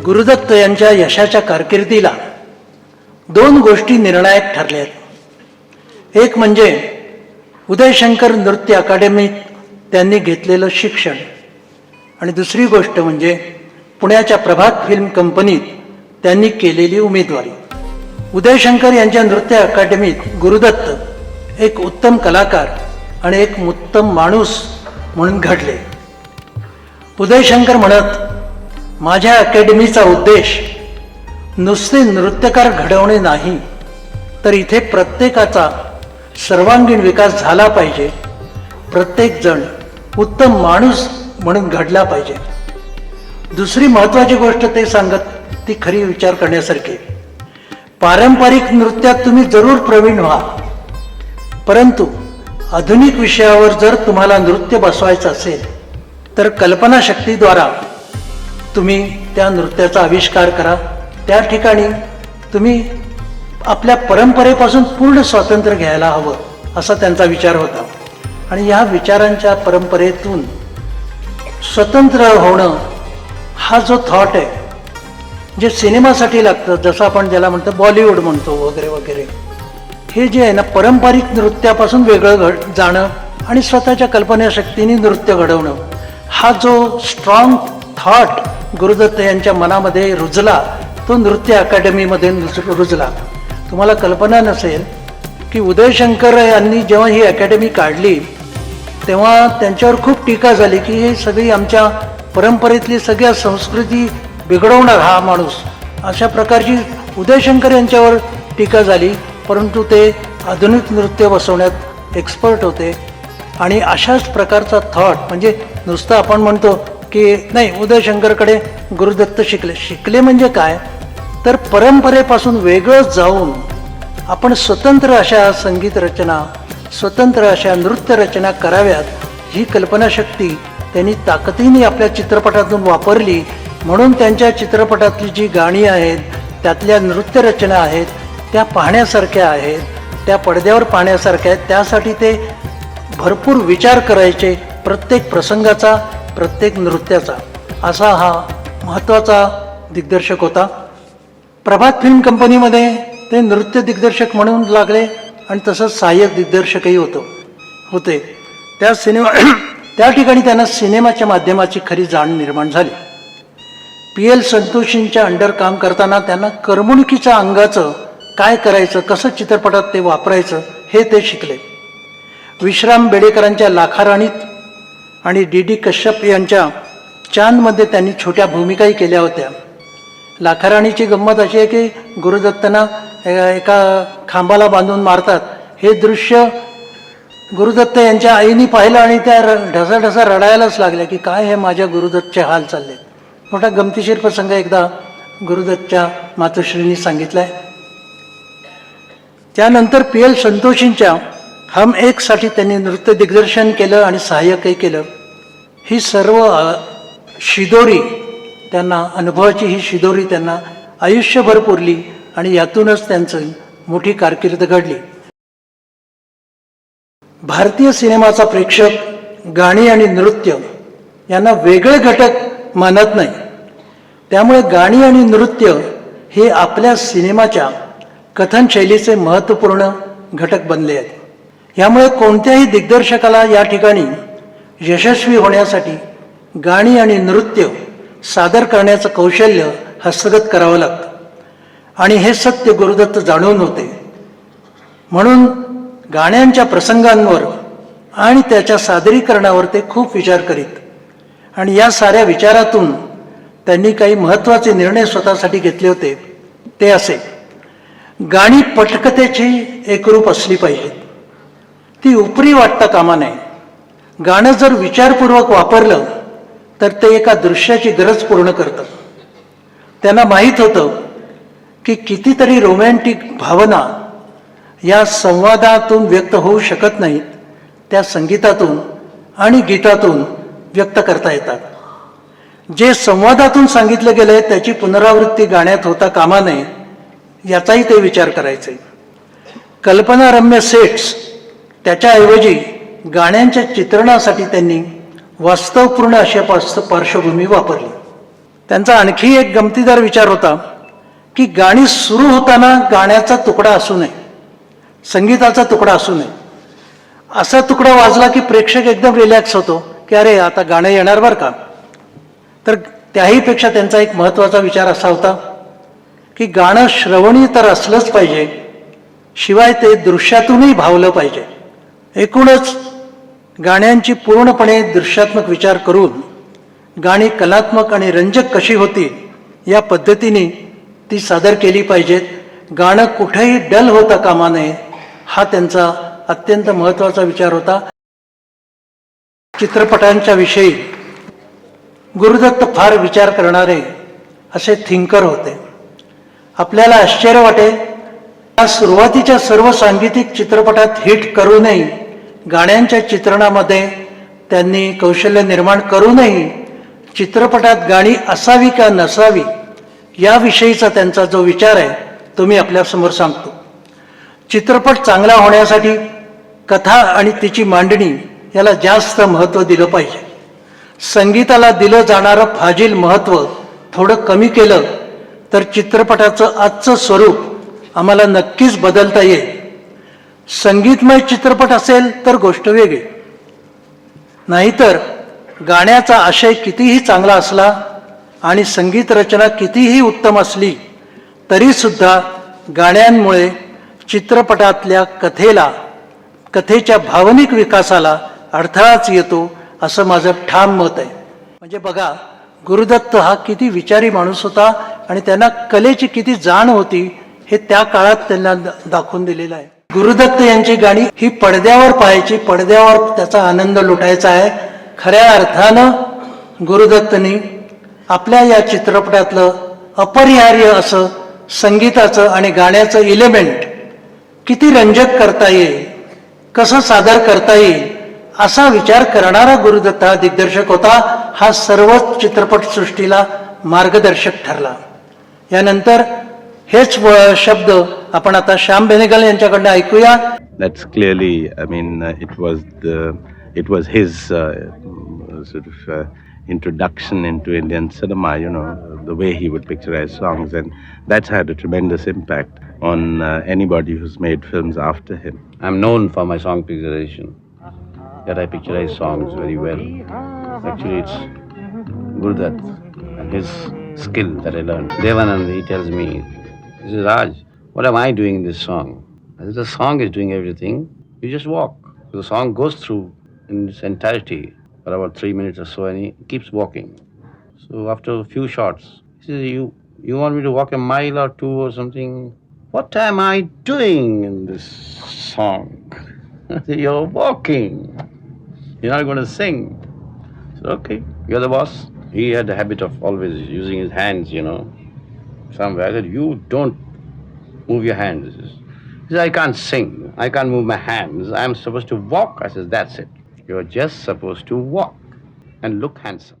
गुरुदत्त यांच्या यशाच्या कारकिर्दीला दोन गोष्टी निर्णायक ठरल्या. एक म्हणजे उदयशंकर नृत्य अकादमीत त्यांनी घेतलेलं शिक्षण आणि दुसरी गोष्ट म्हणजे पुण्याच्या प्रभात फिल्म कंपनीत त्यांनी केलेली उमेदवारी. उदयशंकर यांच्या नृत्य अकादमीत गुरुदत्त एक उत्तम कलाकार आणि एक उत्तम माणूस म्हणून घडले. उदयशंकर म्हणत, माझ्या अकॅडमीचा उद्देश नुसते नृत्यकार घडवणे नाही, तर इथे प्रत्येकाचा सर्वांगीण विकास झाला पाहिजे. प्रत्येक जण उत्तम माणूस म्हणून घडला पाहिजे. दुसरी महत्त्वाची गोष्ट ते सांगत, ती खरी विचार करण्यासारखी. पारंपरिक नृत्यात तुम्ही जरूर प्रवीण व्हा, परंतु आधुनिक विषयावर जर तुम्हाला नृत्य बसवायचं असेल तर कल्पनाशक्तीद्वारा तुम्ही त्या नृत्याचा आविष्कार करा. त्या ठिकाणी तुम्ही आपल्या परंपरेपासून पूर्ण स्वातंत्र्य घ्यायला हवं, असा त्यांचा विचार होता. आणि या विचारांच्या परंपरेतून स्वतंत्र होणं हा जो थॉट आहे, जे सिनेमासाठी लागतं, जसं आपण ज्याला म्हणतो बॉलिवूड म्हणतो वगैरे वगैरे, हे जे आहे ना, पारंपरिक नृत्यापासून वेगळं जाणं आणि स्वतःच्या कल्पनाशक्तीने नृत्य घडवणं, हा जो स्ट्रॉंग थॉट गुरुदत्त यांच्या मनामध्ये रुजला, तो नृत्य अकादमीमध्ये रुजला. तुम्हाला कल्पना नसेल की उदयशंकर यांनी जेव्हा ही अकॅडमी काढली तेव्हा त्यांच्यावर खूप टीका झाली की हे सगळी आमच्या परंपरेतली सगळ्या संस्कृती बिघडवणार हा माणूस, अशा प्रकारची उदयशंकर यांच्यावर टीका झाली. परंतु ते आधुनिक नृत्य बसवण्यात एक्सपर्ट होते. आणि अशाच प्रकारचा थॉट, म्हणजे नुसतं आपण म्हणतो की नाही उदयशंकरकडे गुरुदत्त शिकले म्हणजे काय, तर परंपरेपासून वेगळं जाऊन आपण स्वतंत्र अशा संगीत रचना, स्वतंत्र अशा नृत्य रचना कराव्यात, ही कल्पनाशक्ती त्यांनी ताकदीने आपल्या चित्रपटातून वापरली. म्हणून त्यांच्या चित्रपटातली जी गाणी आहेत, त्यातल्या नृत्य रचना आहेत, त्या पाहण्यासारख्या आहेत, त्या पडद्यावर पाहण्यासारख्या आहेत. त्यासाठी ते भरपूर विचार करायचे, प्रत्येक प्रसंगाचा, प्रत्येक नृत्याचा. असा हा महत्त्वाचा दिग्दर्शक होता. प्रभात फिल्म कंपनीमध्ये ते नृत्य दिग्दर्शक म्हणून लागले आणि तसंच सहाय्यक दिग्दर्शकही होते. त्या ठिकाणी त्यांना सिनेमाच्या माध्यमाची खरी जाण निर्माण झाली. PL संतोषींच्या अंडर काम करताना त्यांना करमणुकीच्या अंगाचं काय करायचं, कसं चित्रपटात ते वापरायचं, हे ते शिकले. विश्राम बेडेकरांच्या लाखाराणीत आणि DD कश्यप यांच्या चांदमध्ये त्यांनी छोट्या भूमिकाही केल्या होत्या. लाखाराणीची गंमत अशी आहे की गुरुदत्तांना एका खांबाला बांधून मारतात. हे दृश्य गुरुदत्त यांच्या आईने पाहिलं आणि त्या ढसाढसा रडायलाच लागल्या की काय हे माझ्या गुरुदत्तचे हाल चालले. मोठा गमतीशीर प्रसंग एकदा गुरुदत्तच्या मातोश्रींनी सांगितलाय. त्यानंतर PL संतोषींच्या हम एकसाठी त्यांनी नृत्य दिग्दर्शन केलं आणि सहाय्यकही केलं. ही सर्व शिदोरी त्यांना, अनुभवाची ही शिदोरी त्यांना आयुष्यभर पुरली आणि यातूनच त्यांचं मोठी कारकीर्द घडली. भारतीय सिनेमाचा प्रेक्षक गाणी आणि नृत्य यांना वेगळे घटक मानत नाही. त्यामुळे गाणी आणि नृत्य हे आपल्या सिनेमाच्या कथनशैलीचे महत्त्वपूर्ण घटक बनले आहेत. यामुळे कोणत्याही दिग्दर्शकाला या ठिकाणी यशस्वी होण्यासाठी गाणी आणि नृत्य सादर करण्याचं कौशल्य हस्तगत करावं लागतं. आणि हे सत्य गुरुदत्त जाणून होते. म्हणून गाण्यांच्या प्रसंगांवर आणि त्याच्या सादरीकरणावर ते खूप विचार करीत. आणि या साऱ्या विचारातून त्यांनी काही महत्त्वाचे निर्णय स्वतःसाठी घेतले होते. ते असे: गाणी पटकथेची एकरूप असली पाहिजेत, ती उपरी वाटता कामा नये. गाणं जर विचारपूर्वक वापरलं तर ते एका दृश्याची गरज पूर्ण करतं. त्यांना माहीत होतं की कितीतरी रोमॅन्टिक भावना या संवादातून व्यक्त होऊ शकत नाहीत, त्या संगीतातून आणि गीतातून व्यक्त करता येतात. जे संवादातून सांगितलं गेलं आहे त्याची पुनरावृत्ती गाण्यात होता कामा नये, याचाही ते विचार करायचे. कल्पनारम्य सेट्स त्याच्याऐवजी गाण्यांच्या चित्रणासाठी त्यांनी वास्तवपूर्ण अशा पार्श्वभूमी वापरली. त्यांचा आणखी एक गमतीदार विचार होता की गाणी सुरू होताना गाण्याचा तुकडा असू नये, संगीताचा तुकडा असू नये. असा तुकडा वाजला की प्रेक्षक एकदम रिलॅक्स होतो की अरे आता गाणं येणार बरं का. तर त्याहीपेक्षा त्यांचा एक महत्त्वाचा विचार असा होता की गाणं श्रवणीय तर असलंच पाहिजे, शिवाय ते दृश्यातूनही भावलं पाहिजे. एकूणच गाण्यांची पूर्णपणे दृश्यात्मक विचार करून गाणी कलात्मक आणि रंजक कशी होतील या पद्धतीने ती सादर केली पाहिजेत. गाणं कुठेही डल होता कामा नये हा त्यांचा अत्यंत महत्त्वाचा विचार होता. चित्रपटांच्या विषयी गुरुदत्त फार विचार करणारे असे थिंकर होते. आपल्याला आश्चर्य वाटेल, या सुरुवातीच्या सर्व सांगीतिक चित्रपटात हिट करूनही, गाण्यांच्या चित्रणामध्ये त्यांनी कौशल्य निर्माण करूनही चित्रपटात गाणी असावी का नसावी याविषयीचा त्यांचा जो विचार आहे तो मी आपल्यासमोर सांगतो. चित्रपट चांगला होण्यासाठी कथा आणि तिची मांडणी याला जास्त महत्त्व दिलं पाहिजे. संगीताला दिलं जाणारं फाजील महत्त्व थोडं कमी केलं तर चित्रपटाचं आजचं स्वरूप आम्हाला नक्कीच बदलता येईल. संगीतमय चित्रपट असेल तर गोष्ट वेगळी, नाहीतर गाण्याचा आशय कितीही चांगला असला आणि संगीत रचना कितीही उत्तम असली तरीसुद्धा गाण्यांमुळे चित्रपटातल्या कथेच्या भावनिक विकासाला अडथळाच येतो असं माझं ठाम मत आहे. म्हणजे बघा, गुरुदत्त हा किती विचारी माणूस होता आणि त्यांना कलेची किती जाण होती हे त्या काळात त्यांना दाखवून दिलेलं आहे. गुरुदत्त यांची गाणी ही पडद्यावर पाहायची, पडद्यावर त्याचा आनंद लुटायचा आहे. खऱ्या अर्थानं गुरुदत्तनी आपल्या या चित्रपटातलं अपरिहार्य असं संगीताचं आणि गाण्याचं इलेमेंट किती रंजक करता येईल, कसं सादर करता येईल असा विचार करणारा गुरुदत्त हा दिग्दर्शक होता. हा सर्वच चित्रपटसृष्टीला मार्गदर्शक ठरला. यानंतर हेच शब्द आपण आता श्याम बेनेगल यांच्याकडनं ऐकूया. That's clearly, I mean, it was his sort of introduction into Indian cinema, you know, the way he would picturize songs, and that's had a tremendous impact on anybody who's made films after him. I'm known for my song picturization, that I picturize songs very well. Actually, it's Gurudutt and his skill that I learned. Devanand, he tells me, he says, Raj, what am I doing in this song? I said, the song is doing everything. You just walk. The song goes through in its entirety for about 3 minutes or so, and he keeps walking. So after a few shots, he says, you want me to walk a mile or two or something? What am I doing in this song? I said, you're walking. You're not going to sing. I said, okay, you're the boss. He had the habit of always using his hands, you know, somewhere. I said, you don't move your hands. He said, I can't sing. I can't move my hands. I'm supposed to walk. I said, that's it. You're just supposed to walk and look handsome.